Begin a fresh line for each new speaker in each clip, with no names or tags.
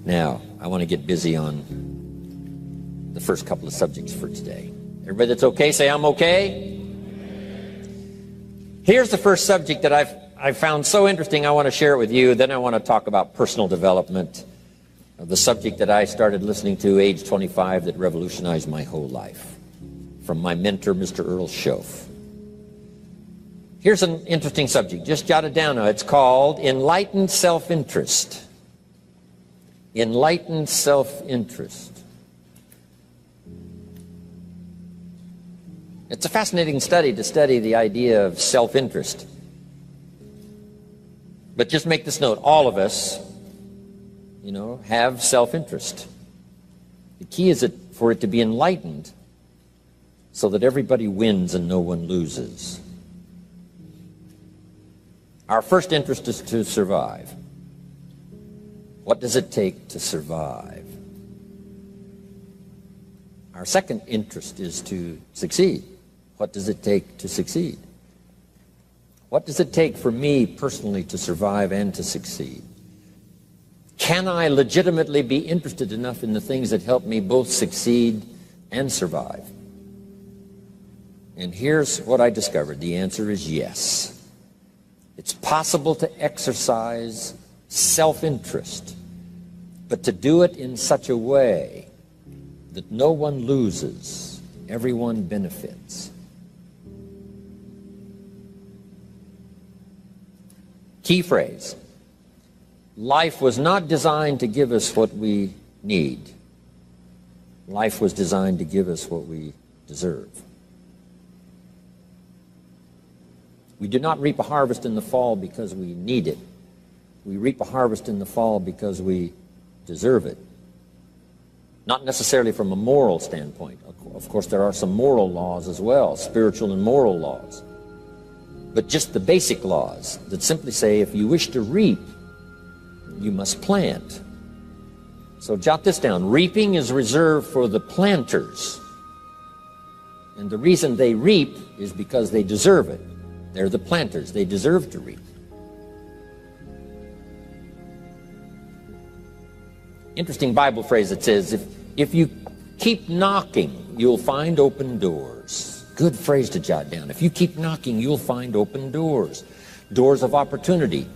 Now, I want to get busy on the first couple of subjects for today. Everybody that's okay, say I'm okay. Here's the first subject that I've found so interesting. I want to share it with you. Then I want to talk about personal development, the subject that I started listening to age 25 that revolutionized my whole life, from my mentor, Mr. Earl Schoaf. Here's an interesting subject. Just jot it down now. It's called enlightened self-interest. Enlightened self-interest. It's a fascinating study to study the idea of self-interest. But just make this note, all of us, have self-interest. The key is for it to be enlightened so that everybody wins and no one loses. Our first interest is to survive. What does it take to survive? Our second interest is to succeed. What does it take to succeed? What does it take for me personally to survive and to succeed? Can I legitimately be interested enough in the things that help me both succeed and survive? And here's what I discovered. The answer is yes. It's possible to exercise self-interest, but to do it in such a way that no one loses, everyone benefits. Key phrase: life was not designed to give us what we need. Life was designed to give us what we deserve. We do not reap a harvest in the fall because we need it. We reap a harvest in the fall because we deserve it. Not necessarily from a moral standpoint. Of course, there are some moral laws as well, spiritual and moral laws. But just the basic laws that simply say if you wish to reap, you must plant. So jot this down. Reaping is reserved for the planters. And the reason they reap is because they deserve it. They're the planters. They deserve to reap. Interesting Bible phrase that says, if you keep knocking, you'll find open doors. Good phrase to jot down. If you keep knocking, you'll find open doors. Doors of opportunity.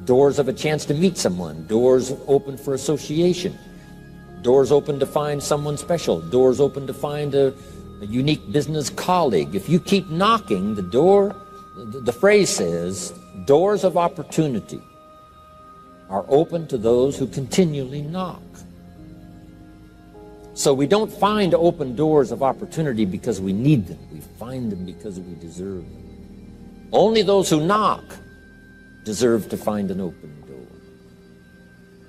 Doors of a chance to meet someone. Doors open for association. Doors open to find someone special. Doors open to find a unique business colleague. If you keep knocking, the phrase says, doors of opportunity are open to those who continually knock. So we don't find open doors of opportunity because we need them. We find them because we deserve them. Only those who knock deserve to find an open door.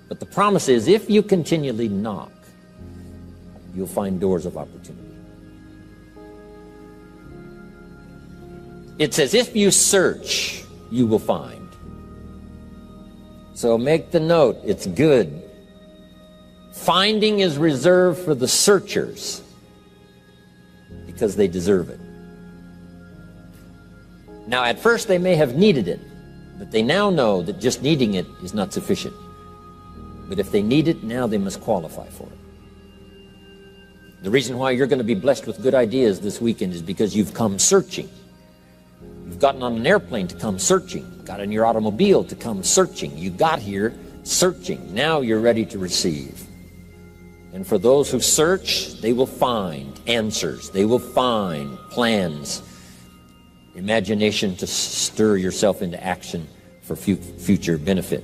But the promise is, if you continually knock, you'll find doors of opportunity. It says, if you search, you will find. So make the note, it's good. Finding is reserved for the searchers because they deserve it. Now, at first they may have needed it, but they now know that just needing it is not sufficient. But if they need it, now they must qualify for it. The reason why you're going to be blessed with good ideas this weekend is because you've come searching. You've gotten on an airplane to come searching. Got in your automobile to come searching. You got here searching. Now you're ready to receive. And for those who search, they will find answers. They will find plans, imagination to stir yourself into action for future benefit.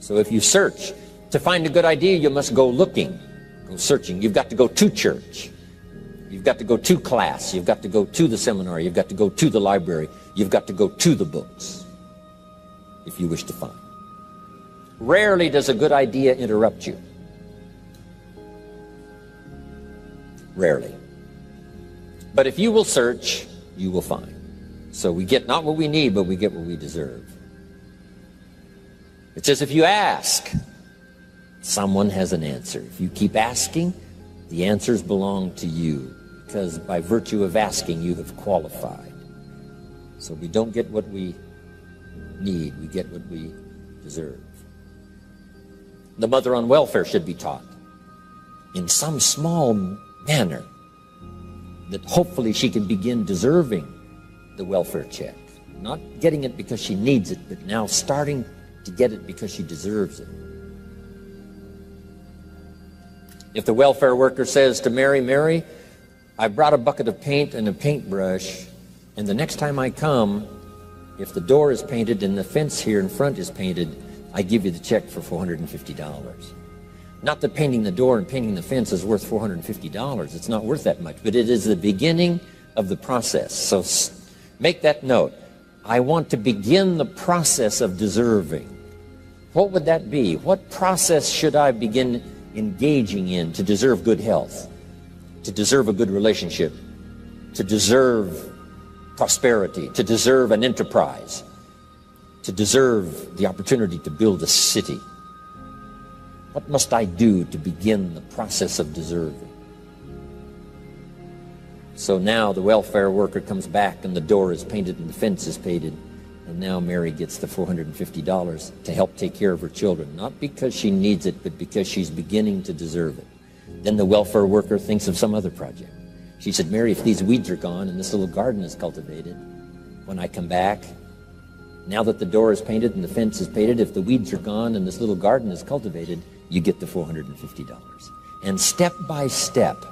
So if you search, to find a good idea, you must go looking, go searching. You've got to go to church. You've got to go to class. You've got to go to the seminar. You've got to go to the library. You've got to go to the books if you wish to find. Rarely does a good idea interrupt you. Rarely. But if you will search, you will find. So we get not what we need, but we get what we deserve. It says if you ask, someone has an answer. If you keep asking, the answers belong to you, because by virtue of asking, you have qualified. So we don't get what we need, we get what we deserve. The mother on welfare should be taught in some small manner that hopefully she can begin deserving the welfare check. Not getting it because she needs it, but now starting to get it because she deserves it. If the welfare worker says to Mary, Mary, I brought a bucket of paint and a paintbrush, and the next time I come, if the door is painted and the fence here in front is painted, I give you the check for $450. Not that painting the door and painting the fence is worth $450. It's not worth that much, but it is the beginning of the process. So make that note. I want to begin the process of deserving. What would that be? What process should I begin engaging in to deserve good health, to deserve a good relationship, to deserve prosperity, to deserve an enterprise, to deserve the opportunity to build a city? What must I do to begin the process of deserving? So now the welfare worker comes back and the door is painted and the fence is painted, and now Mary gets the $450 to help take care of her children, not because she needs it, but because she's beginning to deserve it. Then the welfare worker thinks of some other project. She said, Mary, if these weeds are gone and this little garden is cultivated, when I come back, now that the door is painted and the fence is painted, if the weeds are gone and this little garden is cultivated, you get the $450. And step by step,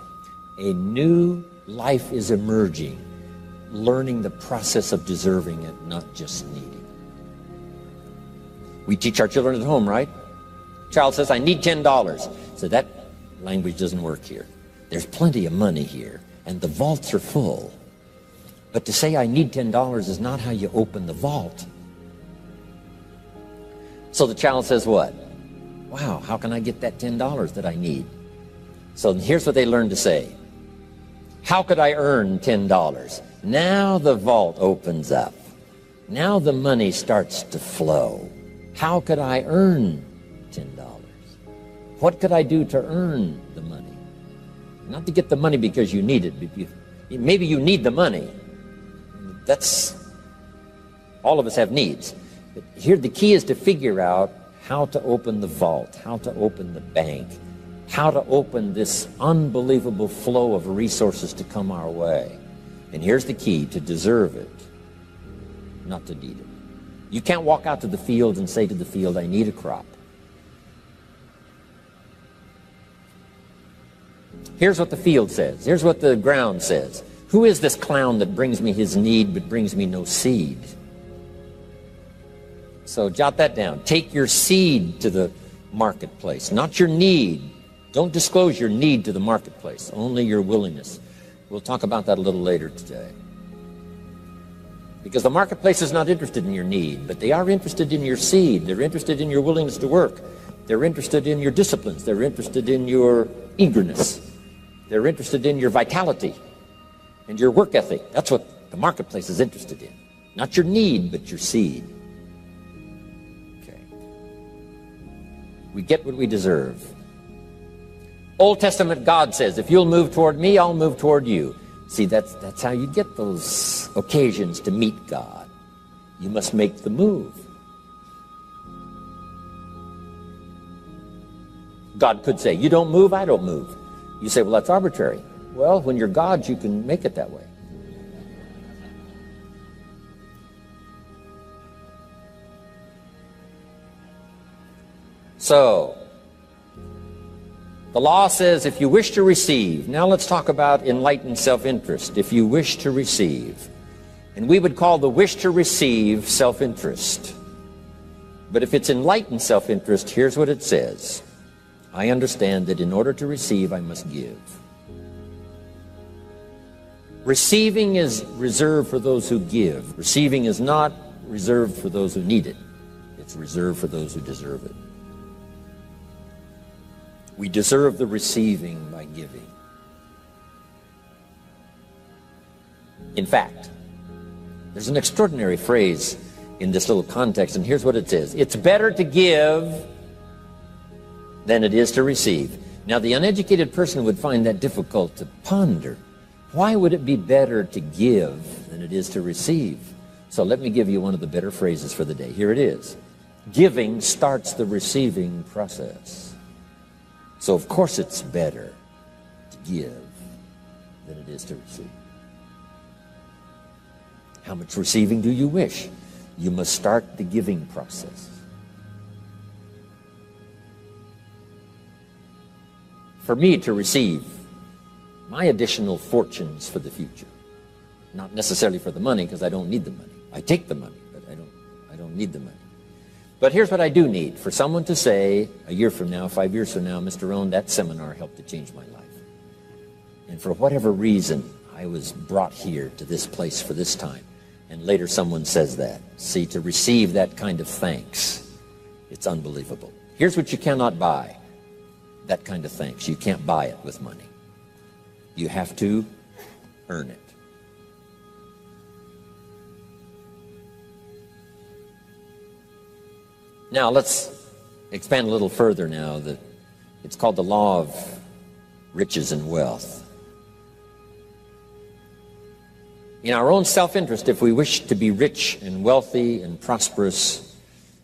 a new life is emerging, learning the process of deserving it, not just needing. We teach our children at home, right? Child says, I need $10. So that language doesn't work here. There's plenty of money here, and the vaults are full. But to say I need $10 is not how you open the vault. So the child says what? Wow, how can I get that $10 that I need? So here's what they learn to say. How could I earn $10? Now the vault opens up. Now the money starts to flow. How could I earn $10? What could I do to earn the money? Not to get the money because you need it. Maybe you need the money. That's, all of us have needs. But here the key is to figure out how to open the vault, how to open the bank, how to open this unbelievable flow of resources to come our way. And here's the key: to deserve it, not to need it. You can't walk out to the field and say to the field, I need a crop. Here's what the field says. Here's what the ground says. Who is this clown that brings me his need but brings me no seed? So jot that down. Take your seed to the marketplace, not your need. Don't disclose your need to the marketplace, only your willingness. We'll talk about that a little later today. Because the marketplace is not interested in your need, but they are interested in your seed. They're interested in your willingness to work. They're interested in your disciplines. They're interested in your eagerness. They're interested in your vitality and your work ethic. That's what the marketplace is interested in. Not your need, but your seed. Okay. We get what we deserve. Old Testament God says, if you'll move toward me, I'll move toward you. See, that's how you get those occasions to meet God. You must make the move. God could say, you don't move, I don't move. You say, well, that's arbitrary. Well, when you're God, you can make it that way. So, the law says if you wish to receive, now let's talk about enlightened self-interest. If you wish to receive, and we would call the wish to receive self-interest. But if it's enlightened self-interest, here's what it says. I understand that in order to receive, I must give. Receiving is reserved for those who give. Receiving is not reserved for those who need it. It's reserved for those who deserve it. We deserve the receiving by giving. In fact, there's an extraordinary phrase in this little context, and here's what it says. It's better to give than it is to receive. Now, the uneducated person would find that difficult to ponder. Why would it be better to give than it is to receive? So let me give you one of the better phrases for the day. Here it is. Giving starts the receiving process. So of course it's better to give than it is to receive. How much receiving do you wish? You must start the giving process. For me to receive my additional fortunes for the future, not necessarily for the money, because I don't need the money. I take the money, but I don't need the money. But here's what I do need. For someone to say, a year from now, 5 years from now, Mr. Rohn, that seminar helped to change my life. And for whatever reason, I was brought here to this place for this time. And later someone says that. See, to receive that kind of thanks, it's unbelievable. Here's what you cannot buy. That kind of thanks. You can't buy it with money. You have to earn it. Now let's expand a little further now. It's called the law of riches and wealth. In our own self-interest, if we wish to be rich and wealthy and prosperous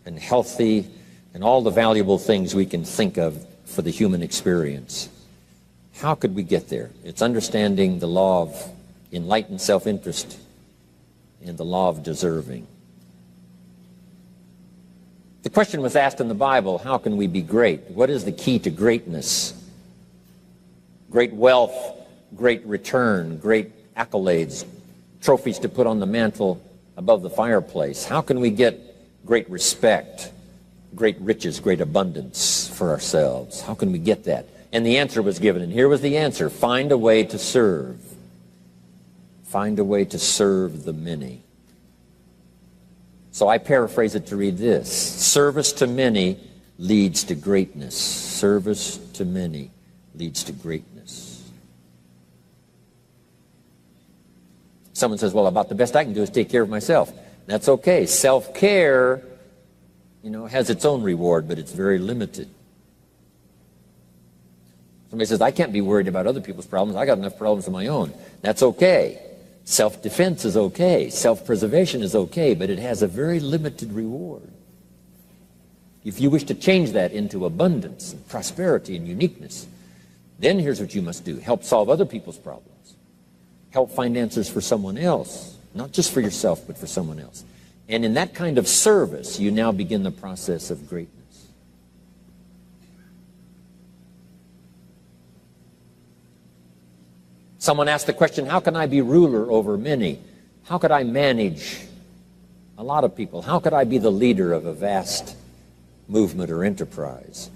and healthy and all the valuable things we can think of for the human experience, how could we get there? It's understanding the law of enlightened self-interest and the law of deserving. The question was asked in the Bible, how can we be great? What is the key to greatness? Great wealth, great return, great accolades, trophies to put on the mantle above the fireplace. How can we get great respect, great riches, great abundance for ourselves? How can we get that? And the answer was given, and here was the answer. Find a way to serve. Find a way to serve the many. So I paraphrase it to read this. Service to many leads to greatness. Service to many leads to greatness. Someone says, well, about the best I can do is take care of myself. That's okay. Self-care, has its own reward, but it's very limited. Somebody says, I can't be worried about other people's problems. I got enough problems of my own. That's okay. Self-defense is okay. Self-preservation is okay, but it has a very limited reward. If you wish to change that into abundance and prosperity and uniqueness, then here's what you must do. Help solve other people's problems. Help find answers for someone else, not just for yourself, but for someone else. And in that kind of service, you now begin the process of greatness. Someone asked the question, how can I be ruler over many? How could I manage a lot of people? How could I be the leader of a vast movement or enterprise?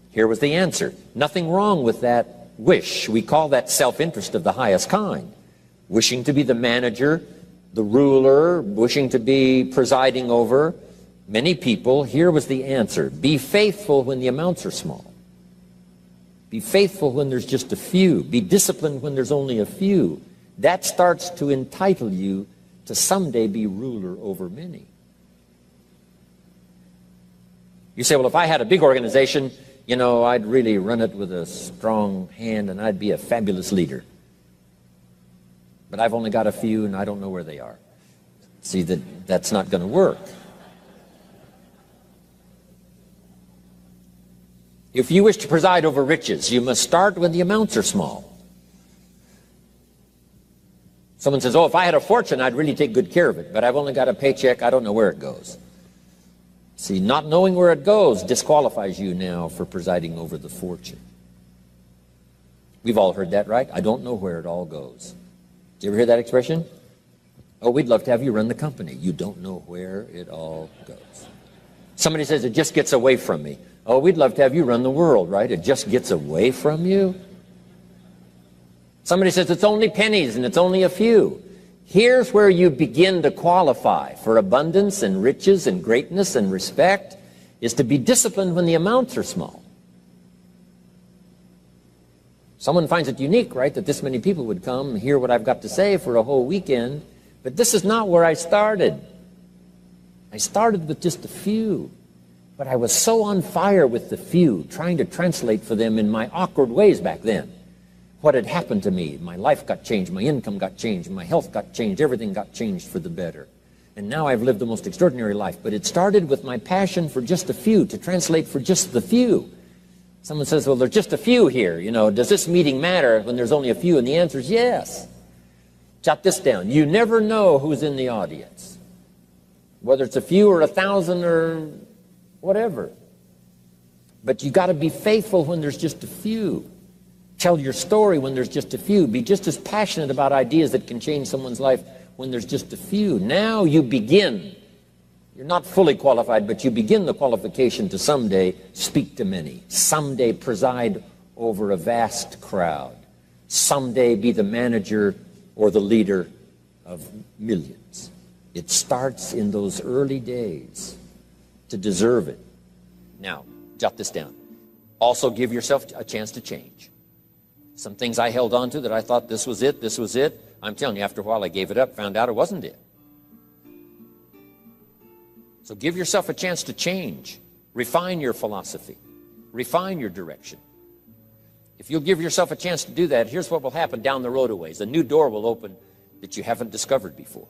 Here was the answer. Nothing wrong with that wish. We call that self-interest of the highest kind. Wishing to be the manager, the ruler, wishing to be presiding over many people. Here was the answer. Be faithful when the amounts are small. Be faithful when there's just a few. Be disciplined when there's only a few. That starts to entitle you to someday be ruler over many. You say, well, if I had a big organization, I'd really run it with a strong hand and I'd be a fabulous leader. But I've only got a few and I don't know where they are. See, that's not going to work. If you wish to preside over riches, you must start when the amounts are small. Someone says, oh, if I had a fortune, I'd really take good care of it, but I've only got a paycheck, I don't know where it goes. See, not knowing where it goes disqualifies you now for presiding over the fortune. We've all heard that, right? I don't know where it all goes. Did you ever hear that expression? Oh, we'd love to have you run the company. You don't know where it all goes. Somebody says, it just gets away from me. Oh, we'd love to have you run the world, right? It just gets away from you. Somebody says, it's only pennies and it's only a few. Here's where you begin to qualify for abundance and riches and greatness and respect, is to be disciplined when the amounts are small. Someone finds it unique, right, that this many people would come and hear what I've got to say for a whole weekend, but this is not where I started. I started with just a few. But I was so on fire with the few, trying to translate for them in my awkward ways back then. what had happened to me. My life got changed, my income got changed, my health got changed, everything got changed for the better. And now I've lived the most extraordinary life. But it started with my passion for just a few, to translate for just the few. Someone says, well, there's just a few here. You know, does this meeting matter when there's only a few? And the answer is yes. Jot this down. You never know who's in the audience, whether it's a few or 1,000 or whatever. But you got to be faithful when there's just a few. Tell your story when there's just a few. Be just as passionate about ideas that can change someone's life when there's just a few. Now you begin. You're not fully qualified, but you begin the qualification to someday speak to many. Someday preside over a vast crowd. Someday be the manager or the leader of millions. It starts in those early days to deserve it. Now, jot this down. Also give yourself a chance to change. Some things I held on to that I thought this was it, this was it. I'm telling you, after a while I gave it up, found out it wasn't it. So give yourself a chance to change. Refine your philosophy. Refine your direction. If you'll give yourself a chance to do that, here's what will happen down the road a ways. A new door will open that you haven't discovered before.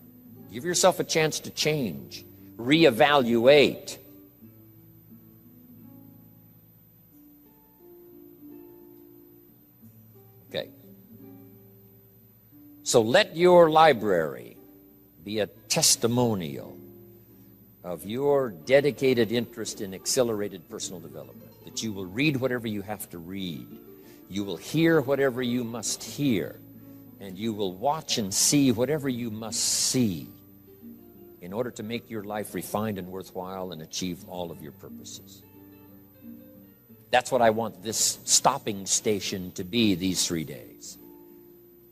Give yourself a chance to change. Reevaluate. Okay. So let your library be a testimonial of your dedicated interest in accelerated personal development, that you will read whatever you have to read, you will hear whatever you must hear, and you will watch and see whatever you must see in order to make your life refined and worthwhile and achieve all of your purposes. That's what I want this stopping station to be these 3 days.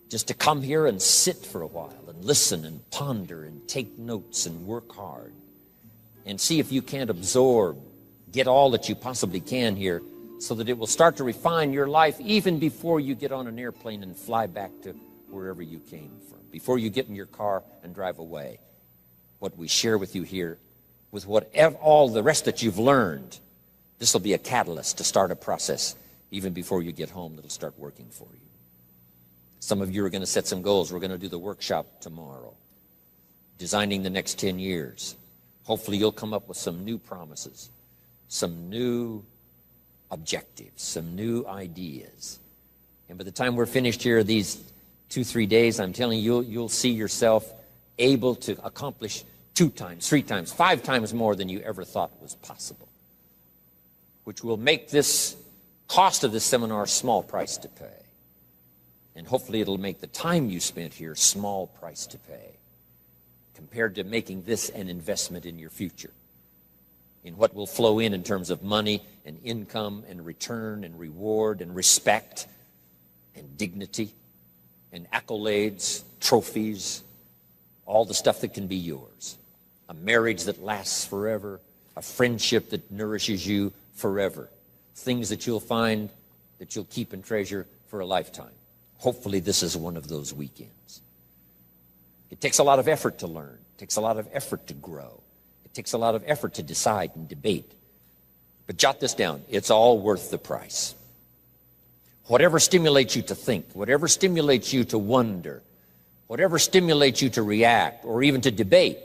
Just to come here and sit for a while and listen and ponder and take notes and work hard and see if you can't absorb, get all that you possibly can here so that it will start to refine your life even before you get on an airplane and fly back to wherever you came from, before you get in your car and drive away. What we share with you here, with all the rest that you've learned, this will be a catalyst to start a process even before you get home that'll start working for you. Some of you are going to set some goals. We're going to do the workshop tomorrow, designing the next 10 years. Hopefully you'll come up with some new promises, some new objectives, some new ideas. And by the time we're finished here, these 2-3 days, I'm telling you, you'll see yourself able to accomplish 2 times, 3 times, 5 times more than you ever thought was possible, which will make this cost of this seminar a small price to pay. And hopefully it'll make the time you spent here small price to pay compared to making this an investment in your future, in what will flow in terms of money and income and return and reward and respect and dignity and accolades, trophies, all the stuff that can be yours. A marriage that lasts forever, a friendship that nourishes you forever, things that you'll find that you'll keep and treasure for a lifetime. Hopefully this is one of those weekends. It takes a lot of effort to learn. It takes a lot of effort to grow. It takes a lot of effort to decide and debate. But jot this down. It's all worth the price. Whatever stimulates you to think, whatever stimulates you to wonder, whatever stimulates you to react or even to debate,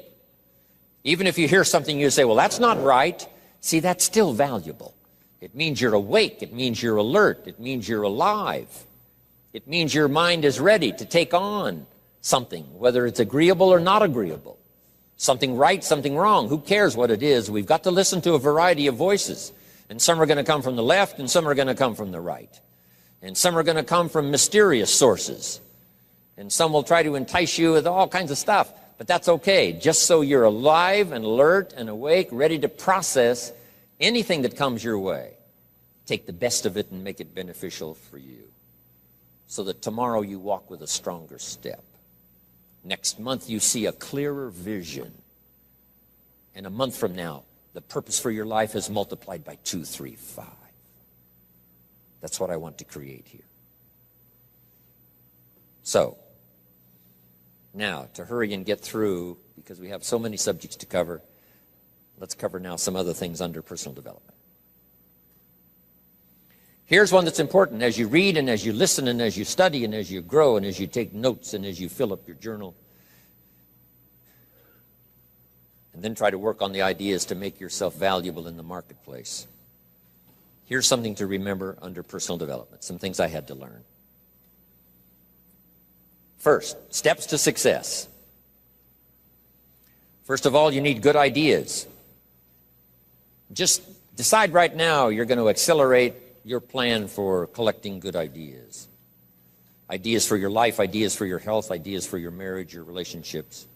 even if you hear something you say, well, that's not right, see, that's still valuable. It means you're awake. It means you're alert. It means you're alive. It means your mind is ready to take on something, whether it's agreeable or not agreeable. Something right, something wrong. Who cares what it is? We've got to listen to a variety of voices. And some are going to come from the left and some are going to come from the right. And some are going to come from mysterious sources. And some will try to entice you with all kinds of stuff. But that's okay, just so you're alive and alert and awake, ready to process anything that comes your way. Take the best of it and make it beneficial for you, so that tomorrow you walk with a stronger step. Next month you see a clearer vision. And a month from now, the purpose for your life is multiplied by 2, 3, 5. That's what I want to create here. So, now, to hurry and get through, because we have so many subjects to cover, let's cover now some other things under personal development. Here's one that's important as you read and as you listen and as you study and as you grow and as you take notes and as you fill up your journal. And then try to work on the ideas to make yourself valuable in the marketplace. Here's something to remember under personal development, some things I had to learn. First, steps to success. First of all, you need good ideas. Just decide right now you're going to accelerate your plan for collecting good ideas. Ideas for your life, ideas for your health, ideas for your marriage, your relationships.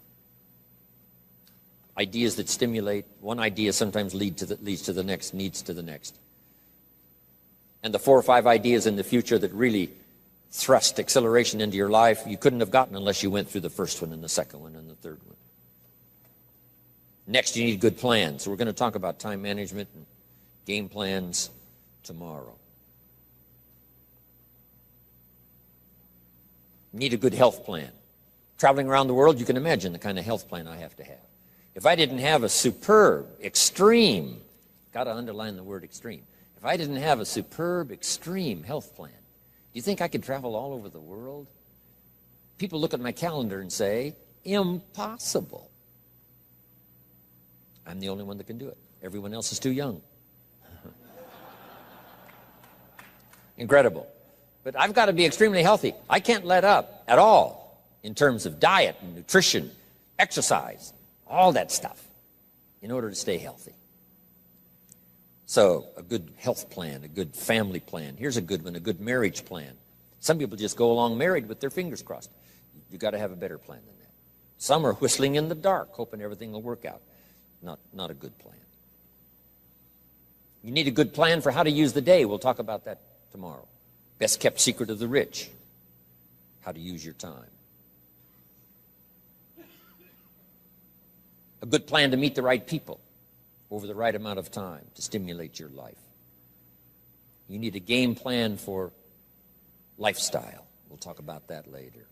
Ideas that stimulate. One idea sometimes leads to the next, needs to the next. And the 4 or 5 ideas in the future that really thrust acceleration into your life, you couldn't have gotten unless you went through the first one and the second one and the third one. Next, you need good plans. So we're going to talk about time management and game plans tomorrow. You need a good health plan. Traveling around the world, you can imagine the kind of health plan I have to have. If I didn't have a superb, extreme, got to underline the word extreme, if I didn't have a superb, extreme health plan, do you think I could travel all over the world? People look at my calendar and say, impossible. I'm the only one that can do it. Everyone else is too young. Incredible. But I've got to be extremely healthy. I can't let up at all in terms of diet and nutrition, exercise, all that stuff in order to stay healthy. So a good health plan, a good family plan. Here's a good one, a good marriage plan. Some people just go along married with their fingers crossed. You've got to have a better plan than that. Some are whistling in the dark, hoping everything will work out. Not a good plan. You need a good plan for how to use the day. We'll talk about that tomorrow. Best kept secret of the rich. How to use your time. A good plan to meet the right people over the right amount of time to stimulate your life. You need a game plan for lifestyle. We'll talk about that later.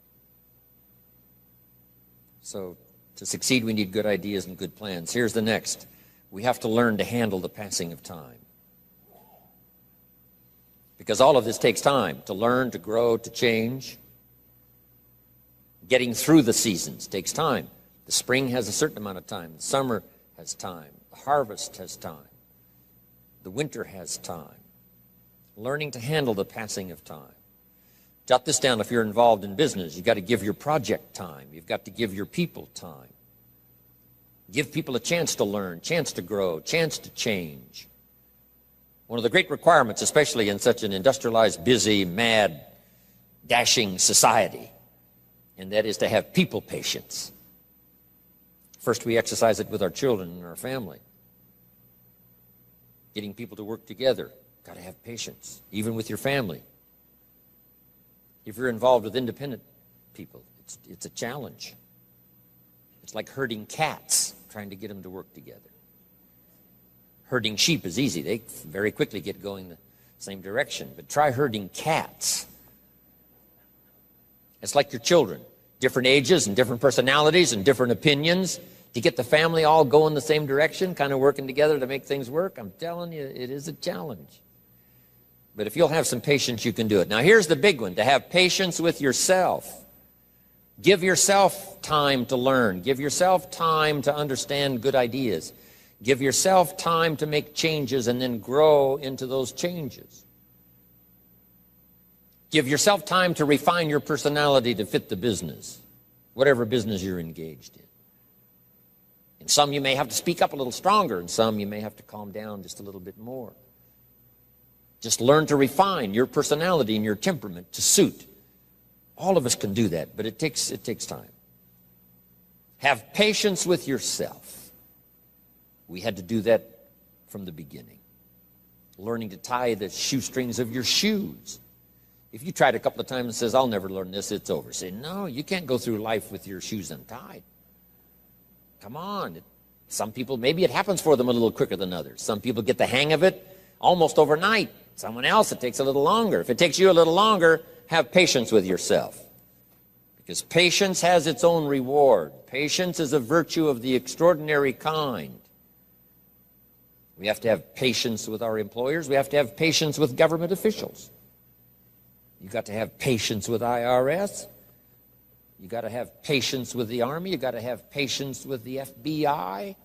So to succeed, we need good ideas and good plans. Here's the next. We have to learn to handle the passing of time. Because all of this takes time to learn, to grow, to change. Getting through the seasons takes time. The spring has a certain amount of time. The summer has time. The harvest has time. The winter has time. Learning to handle the passing of time. Jot this down if you're involved in business. You've got to give your project time. You've got to give your people time. Give people a chance to learn, chance to grow, chance to change. One of the great requirements, especially in such an industrialized, busy, mad, dashing society, and that is to have people patience. First, we exercise it with our children and our family. Getting people to work together, got to have patience, even with your family. If you're involved with independent people, it's a challenge. It's like herding cats, trying to get them to work together. Herding sheep is easy. They very quickly get going the same direction. But try herding cats. It's like your children. Different ages and different personalities and different opinions. To get the family all going the same direction, kind of working together to make things work, I'm telling you, it is a challenge. But if you'll have some patience, you can do it. Now, here's the big one, to have patience with yourself. Give yourself time to learn. Give yourself time to understand good ideas. Give yourself time to make changes and then grow into those changes. Give yourself time to refine your personality to fit the business, whatever business you're engaged in. In some, you may have to speak up a little stronger. In some, you may have to calm down just a little bit more. Just learn to refine your personality and your temperament to suit. All of us can do that, but it takes time. Have patience with yourself. We had to do that from the beginning. Learning to tie the shoestrings of your shoes. If you tried a couple of times and says, I'll never learn this, it's over. Say, no, you can't go through life with your shoes untied. Come on. Some people, maybe it happens for them a little quicker than others. Some people get the hang of it almost overnight. Someone else, it takes a little longer. If it takes you a little longer, have patience with yourself. Because patience has its own reward. Patience is a virtue of the extraordinary kind. We have to have patience with our employers. We have to have patience with government officials. You've got to have patience with IRS. You've got to have patience with the Army. You've got to have patience with the FBI.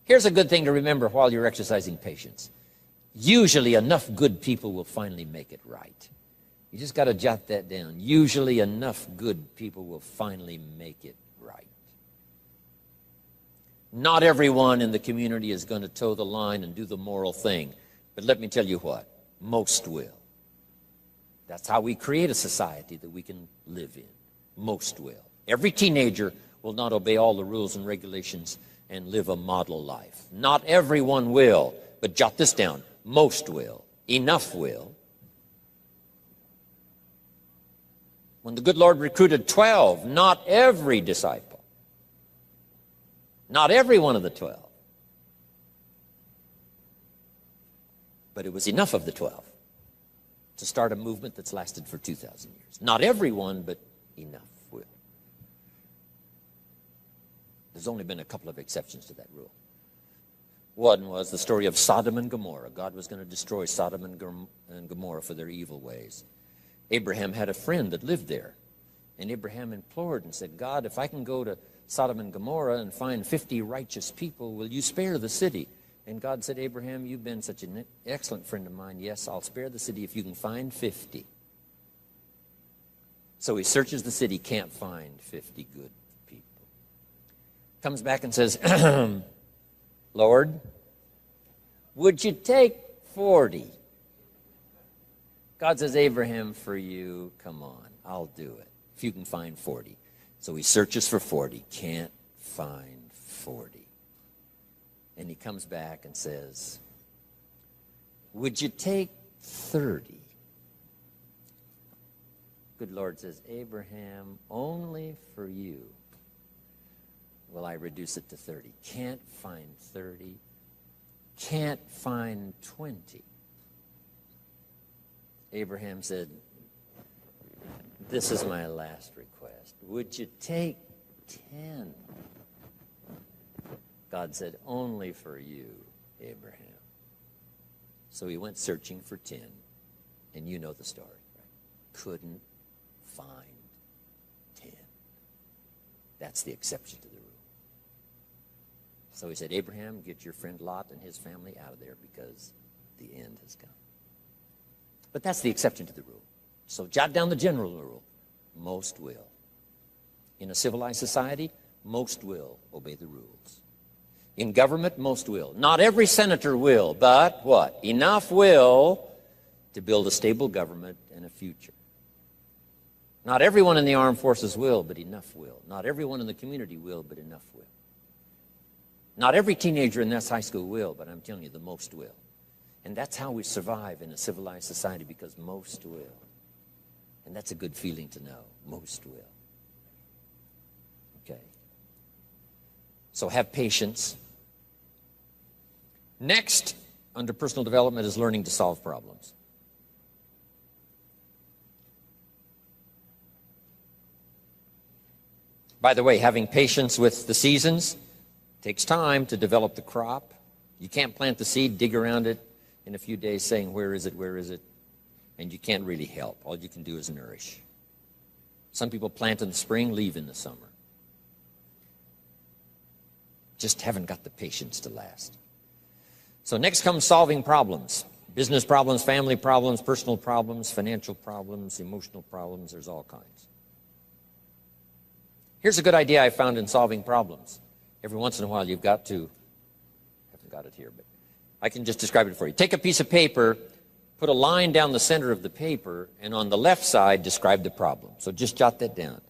Here's a good thing to remember while you're exercising patience. Usually enough good people will finally make it right. You just got to jot that down. Usually enough good people will finally make it right. Not everyone in the community is going to toe the line and do the moral thing. But let me tell you what, most will. That's how we create a society that we can live in. Most will. Every teenager will not obey all the rules and regulations and live a model life. Not everyone will, but jot this down. Most will. Enough will. When the good Lord recruited 12, not every disciple, not every one of the 12, but it was enough of the 12 to start a movement that's lasted for 2,000 years. Not everyone, but enough will. There's only been a couple of exceptions to that rule. One was the story of Sodom and Gomorrah. God was going to destroy Sodom and Gomorrah for their evil ways. Abraham had a friend that lived there. And Abraham implored and said, God, if I can go to Sodom and Gomorrah and find 50 righteous people, will you spare the city? And God said, Abraham, you've been such an excellent friend of mine. Yes, I'll spare the city if you can find 50. So he searches the city, can't find 50 good people. Comes back and says, Lord, would you take 40? God says, Abraham, for you, come on, I'll do it. If you can find 40. So he searches for 40, can't find 40. And he comes back and says, would you take 30? Good Lord says, Abraham, only for you will I reduce it to 30. Can't find 30. Can't find 20. Abraham said, this is my last request. Would you take 10? God said, only for you, Abraham. So he went searching for 10, and you know the story, right? Couldn't find 10. That's the exception to the rule. So he said, Abraham, get your friend Lot and his family out of there because the end has come. But that's the exception to the rule. So jot down the general rule. Most will. In a civilized society, most will obey the rules. In government, most will. Not every senator will, but what? Enough will to build a stable government and a future. Not everyone in the armed forces will, but enough will. Not everyone in the community will, but enough will. Not every teenager in this high school will, but I'm telling you, the most will. And that's how we survive in a civilized society, because most will. And that's a good feeling to know. Most will. Okay. So have patience. Next, under personal development, is learning to solve problems. By the way, having patience with the seasons takes time to develop the crop. You can't plant the seed, dig around it in a few days saying, where is it, where is it? And you can't really help. All you can do is nourish. Some people plant in the spring, leave in the summer. Just haven't got the patience to last. So next comes solving problems. Business problems, family problems, personal problems, financial problems, emotional problems. There's all kinds. Here's a good idea I found in solving problems. Every once in a while you've got to, I haven't got it here, but I can just describe it for you. Take a piece of paper, put a line down the center of the paper, and on the left side describe the problem. So just jot that down.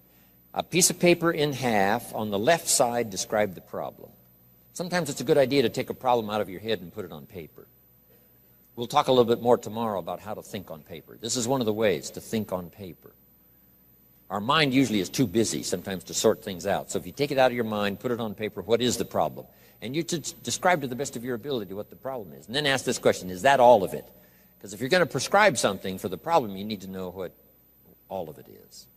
A piece of paper in half, on the left side describe the problem. Sometimes it's a good idea to take a problem out of your head and put it on paper. We'll talk a little bit more tomorrow about how to think on paper. This is one of the ways to think on paper. Our mind usually is too busy sometimes to sort things out. So if you take it out of your mind, put it on paper, what is the problem? And you should describe to the best of your ability what the problem is. And then ask this question, is that all of it? Because if you're going to prescribe something for the problem, you need to know what all of it is.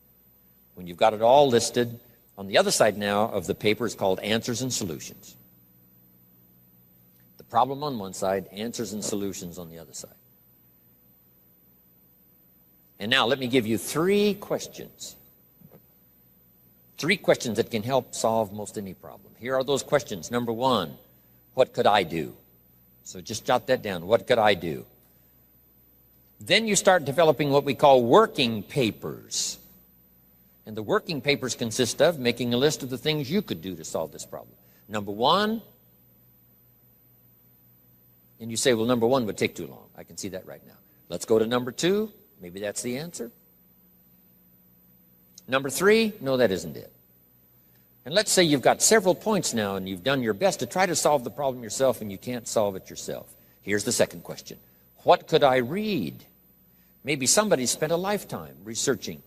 When you've got it all listed, On the other side now of the paper is called answers and solutions. The problem on one side, answers and solutions on the other side. And now let me give you 3 questions. 3 questions that can help solve most any problem. Here are those questions. Number 1, what could I do? So just jot that down. What could I do? Then you start developing what we call working papers. And the working papers consist of making a list of the things you could do to solve this problem. Number 1, and you say, well, number 1 would take too long. I can see that right now. Let's go to number 2. Maybe that's the answer. Number 3, no, that isn't it. And let's say you've got several points now and you've done your best to try to solve the problem yourself and you can't solve it yourself. Here's the second question. What could I read? Maybe somebody spent a lifetime researching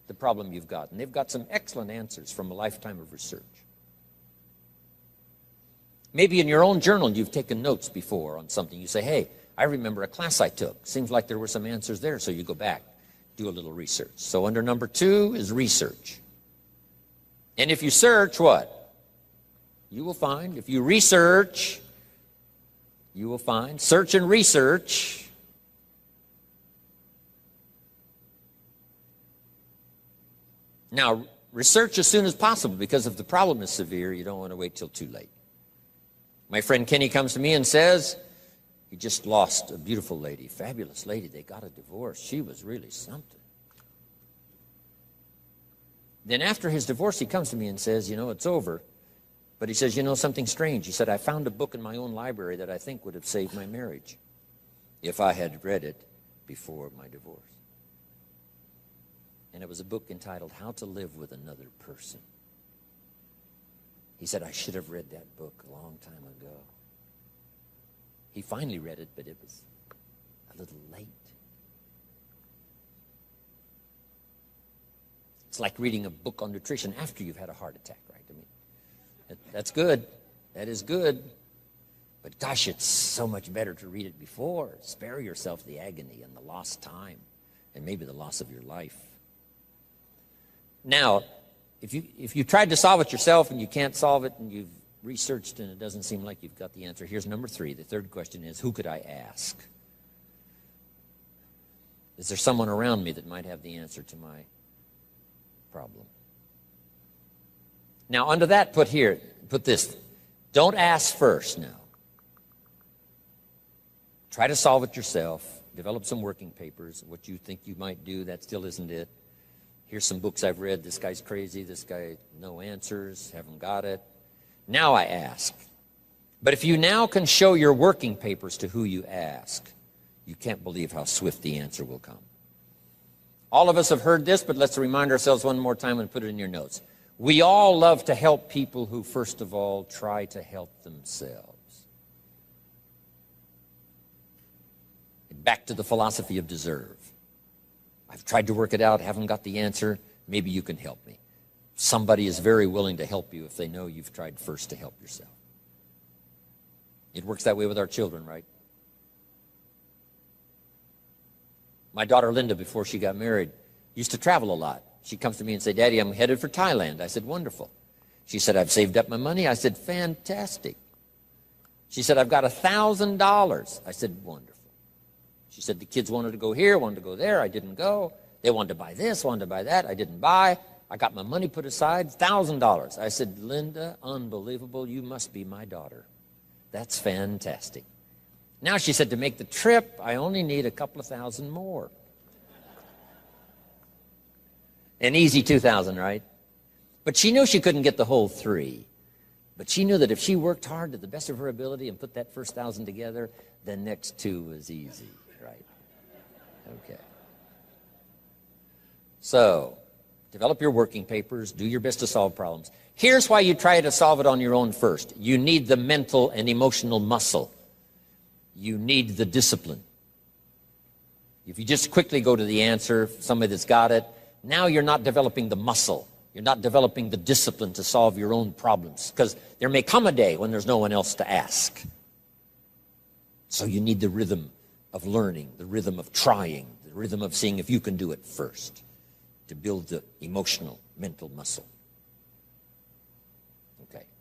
the problem you've got, and they've got some excellent answers from a lifetime of research. Maybe in your own journal you've taken notes before on something. You say, hey, I remember a class I took. Seems like there were some answers there, so you go back, do a little research. So under number 2 is research. And if you search, what? You will find. If you research, you will find. Search and research. Now, research as soon as possible, because if the problem is severe, you don't want to wait till too late. My friend Kenny comes to me and says, he just lost a beautiful lady, fabulous lady. They got a divorce. She was really something. Then after his divorce, he comes to me and says, you know, it's over. But he says, you know, something strange. He said, I found a book in my own library that I think would have saved my marriage if I had read it before my divorce. And it was a book entitled How to Live with Another Person. He said, I should have read that book a long time ago. He finally read it, but it was a little late. It's like reading a book on nutrition after you've had a heart attack, right? I mean, that's good. That is good. But gosh, it's so much better to read it before. Spare yourself the agony and the lost time and maybe the loss of your life. Now, if you tried to solve it yourself and you can't solve it and you've researched and it doesn't seem like you've got the answer, here's number 3. The third question is, who could I ask? Is there someone around me that might have the answer to my problem? Now, under that, put this. Don't ask first now. Try to solve it yourself. Develop some working papers. What you think you might do, that still isn't it. Here's some books I've read. This guy's crazy. This guy, no answers, haven't got it. Now I ask. But if you now can show your working papers to who you ask, you can't believe how swift the answer will come. All of us have heard this, but let's remind ourselves one more time and put it in your notes. We all love to help people who, first of all, try to help themselves. Back to the philosophy of deserve. I've tried to work it out, haven't got the answer. Maybe you can help me. Somebody is very willing to help you if they know you've tried first to help yourself. It works that way with our children, right? My daughter Linda, before she got married, used to travel a lot. She comes to me and said, Daddy, I'm headed for Thailand. I said, wonderful. She said, I've saved up my money. I said, fantastic. She said, I've got $1,000. I said, wonderful. She said, the kids wanted to go here, wanted to go there. I didn't go. They wanted to buy this, wanted to buy that. I didn't buy. I got my money put aside, $1,000. I said, Linda, unbelievable. You must be my daughter. That's fantastic. Now, she said, to make the trip, I only need a couple of thousand more. An easy 2,000, right? But she knew she couldn't get the whole 3. But she knew that if she worked hard to the best of her ability and put that first 1,000 together, the next 2 was easy, right? Okay. So, develop your working papers. Do your best to solve problems. Here's why you try to solve it on your own first. You need the mental and emotional muscle. You need the discipline. If you just quickly go to the answer, somebody that's got it, now you're not developing the muscle. You're not developing the discipline to solve your own problems, because there may come a day when there's no one else to ask. So you need the rhythm of learning, the rhythm of trying, the rhythm of seeing if you can do it first to build the emotional, mental muscle. Okay.